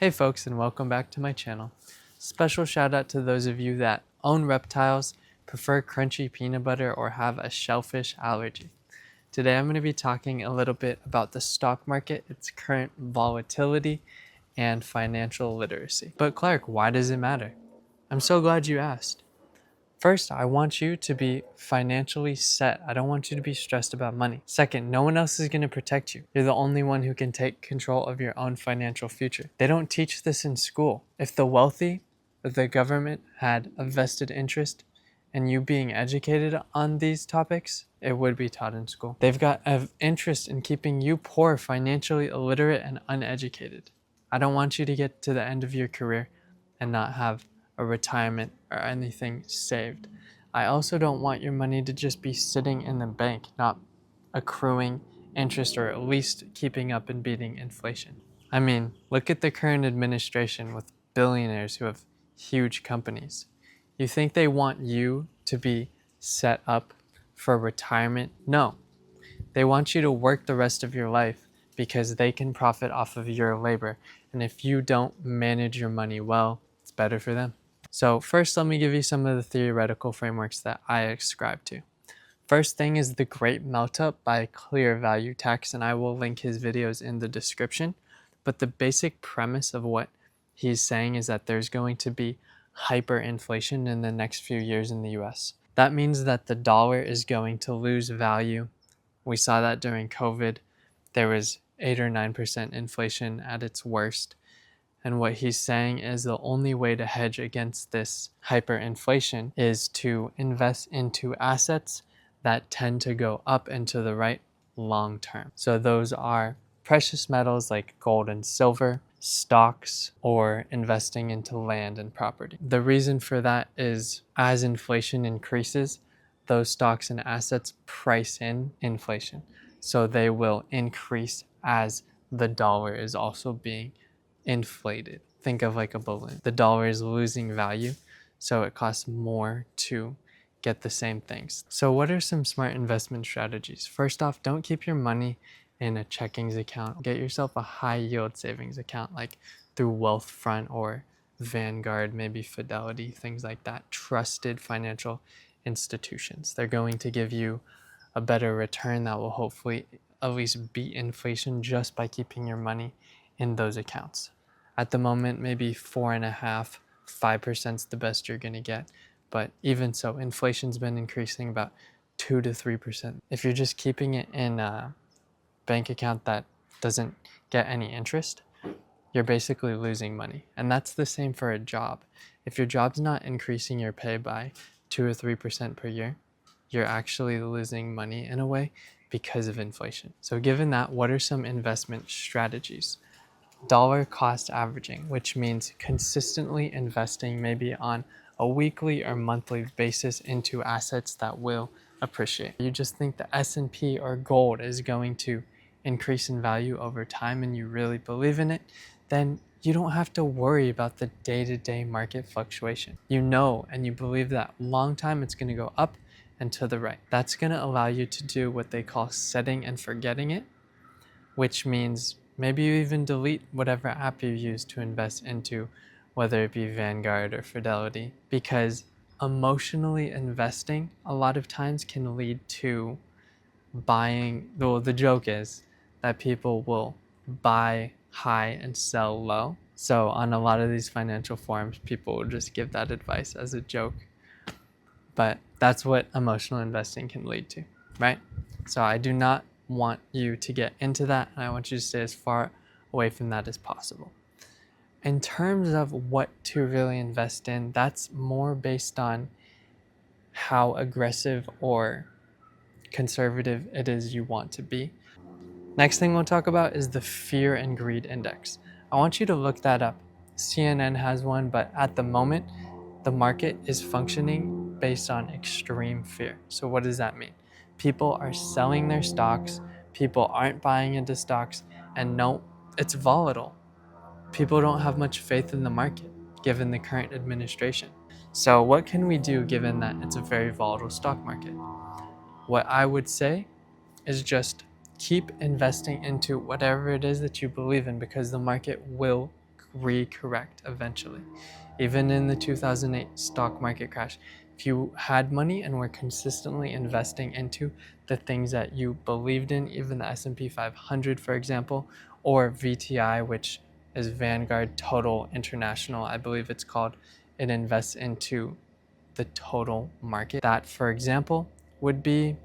Hey folks, and welcome back to my channel. Special shout out to those of you that own reptiles, prefer crunchy peanut butter, or have a shellfish allergy. Today I'm going to be talking a little bit about the stock market, its current volatility, and financial literacy. But Clark, why does it matter? I'm so glad you asked. First, I want you to be financially set. I don't want you to be stressed about money. Second, no one else is going to protect you. You're the only one who can take control of your own financial future. They don't teach this in school. If the wealthy, the government had a vested interest in you being educated on these topics, it would be taught in school. They've got an interest in keeping you poor, financially illiterate, and uneducated. I don't want you to get to the end of your career and not have a retirement or anything saved. I also don't want your money to just be sitting in the bank, not accruing interest or at least keeping up and beating inflation. I mean, look at the current administration with billionaires who have huge companies. You think they want you to be set up for retirement? No. They want you to work the rest of your life because they can profit off of your labor. And if you don't manage your money well, it's better for them. So first, let me give you some of the theoretical frameworks that I ascribe to. First thing is the Great Meltup by Clear Value Tax, and I will link his videos in the description. But the basic premise of what he's saying is that there's going to be hyperinflation in the next few years in the US. That means that the dollar is going to lose value. We saw that during COVID. There was 8 or 9% inflation at its worst. And what he's saying is the only way to hedge against this hyperinflation is to invest into assets that tend to go up and to the right long term. So those are precious metals like gold and silver, stocks, or investing into land and property. The reason for that is as inflation increases, those stocks and assets price in inflation. So they will increase as the dollar is also being inflated. Think of like a balloon. The dollar is losing value, so it costs more to get the same things. So what are some smart investment strategies? First off, don't keep your money in a checkings account. Get yourself a high yield savings account like through Wealthfront or Vanguard, maybe Fidelity, things like that. Trusted financial institutions. They're going to give you a better return that will hopefully at least beat inflation just by keeping your money in those accounts. At the moment, maybe 4.5%, 5% is the best you're going to get. But even so, inflation's been increasing about 2 to 3%. If you're just keeping it in a bank account that doesn't get any interest, you're basically losing money. And that's the same for a job. If your job's not increasing your pay by 2 or 3% per year, you're actually losing money in a way because of inflation. So given that, what are some investment strategies? Dollar cost averaging, which means consistently investing maybe on a weekly or monthly basis into assets that will appreciate. You just think the S&P or gold is going to increase in value over time and you really believe in it, then you don't have to worry about the day-to-day market fluctuation. You know and you believe that long time it's going to go up and to the right. That's going to allow you to do what they call setting and forgetting it, which means maybe you even delete whatever app you use to invest into, whether it be Vanguard or Fidelity, because emotionally investing a lot of times can lead to buying. Well, the joke is that people will buy high and sell low. So on a lot of these financial forums, people will just give that advice as a joke. But that's what emotional investing can lead to, right? So I do not want you to get into that, and I want you to stay as far away from that as possible. In terms of what to really invest in, that's more based on how aggressive or conservative it is you want to be. Next thing we'll talk about is the Fear and Greed Index. I want you to look that up. CNN has one, but at the moment, the market is functioning based on extreme fear. So what does that mean? People are selling their stocks, people aren't buying into stocks, and no, it's volatile. People don't have much faith in the market, given the current administration. So what can we do given that it's a very volatile stock market? What I would say is just keep investing into whatever it is that you believe in, because the market will re-correct eventually. Even in the 2008 stock market crash, if you had money and were consistently investing into the things that you believed in, even the S&P 500, for example, or VTI, which is Vanguard Total International, I believe it's called, it invests into the total market. That, for example, would be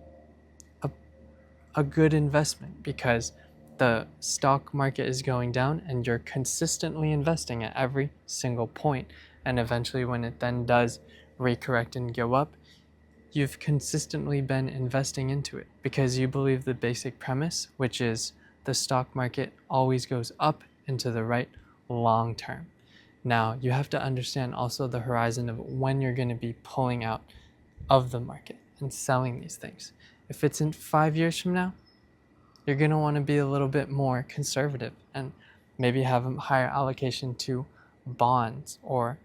a good investment because the stock market is going down and you're consistently investing at every single point. And eventually, when it then does recorrect and go up, you've consistently been investing into it because you believe the basic premise, which is the stock market always goes up and to the right long term. Now, you have to understand also the horizon of when you're going to be pulling out of the market and selling these things. If it's in 5 years from now, you're going to want to be a little bit more conservative and maybe have a higher allocation to bonds or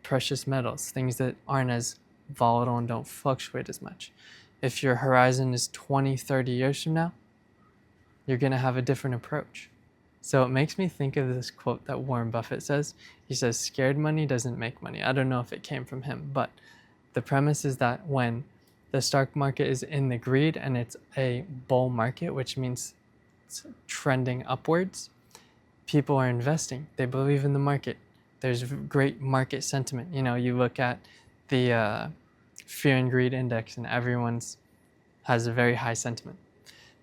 precious metals, things that aren't as volatile and don't fluctuate as much. If your horizon is 20, 30 years from now, you're going to have a different approach. So it makes me think of this quote that Warren Buffett says. He says, "Scared money doesn't make money." I don't know if it came from him, but the premise is that when the stock market is in the greed and it's a bull market, which means it's trending upwards, people are investing. They believe in the market. There's great market sentiment. You know, you look at the fear and greed index and everyone's has a very high sentiment.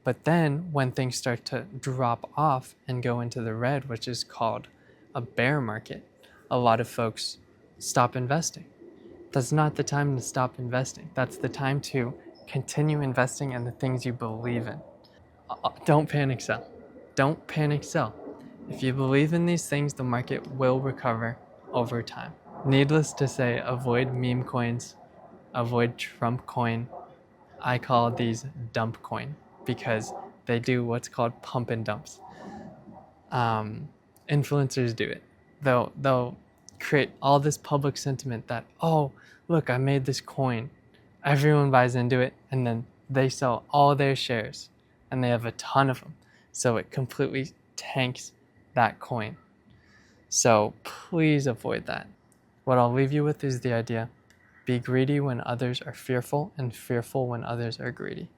But then when things start to drop off and go into the red, which is called a bear market, a lot of folks stop investing. That's not the time to stop investing. That's the time to continue investing in the things you believe in. Don't panic sell. Don't panic sell. If you believe in these things, the market will recover over time. Needless to say, avoid meme coins, avoid Trump coin. I call these dump coin because they do what's called pump and dumps. Influencers do it. They'll create all this public sentiment that, oh, look, I made this coin. Everyone buys into it, and then they sell all their shares, and they have a ton of them. So it completely tanks that coin. So please avoid that. What I'll leave you with is the idea: be greedy when others are fearful, and fearful when others are greedy.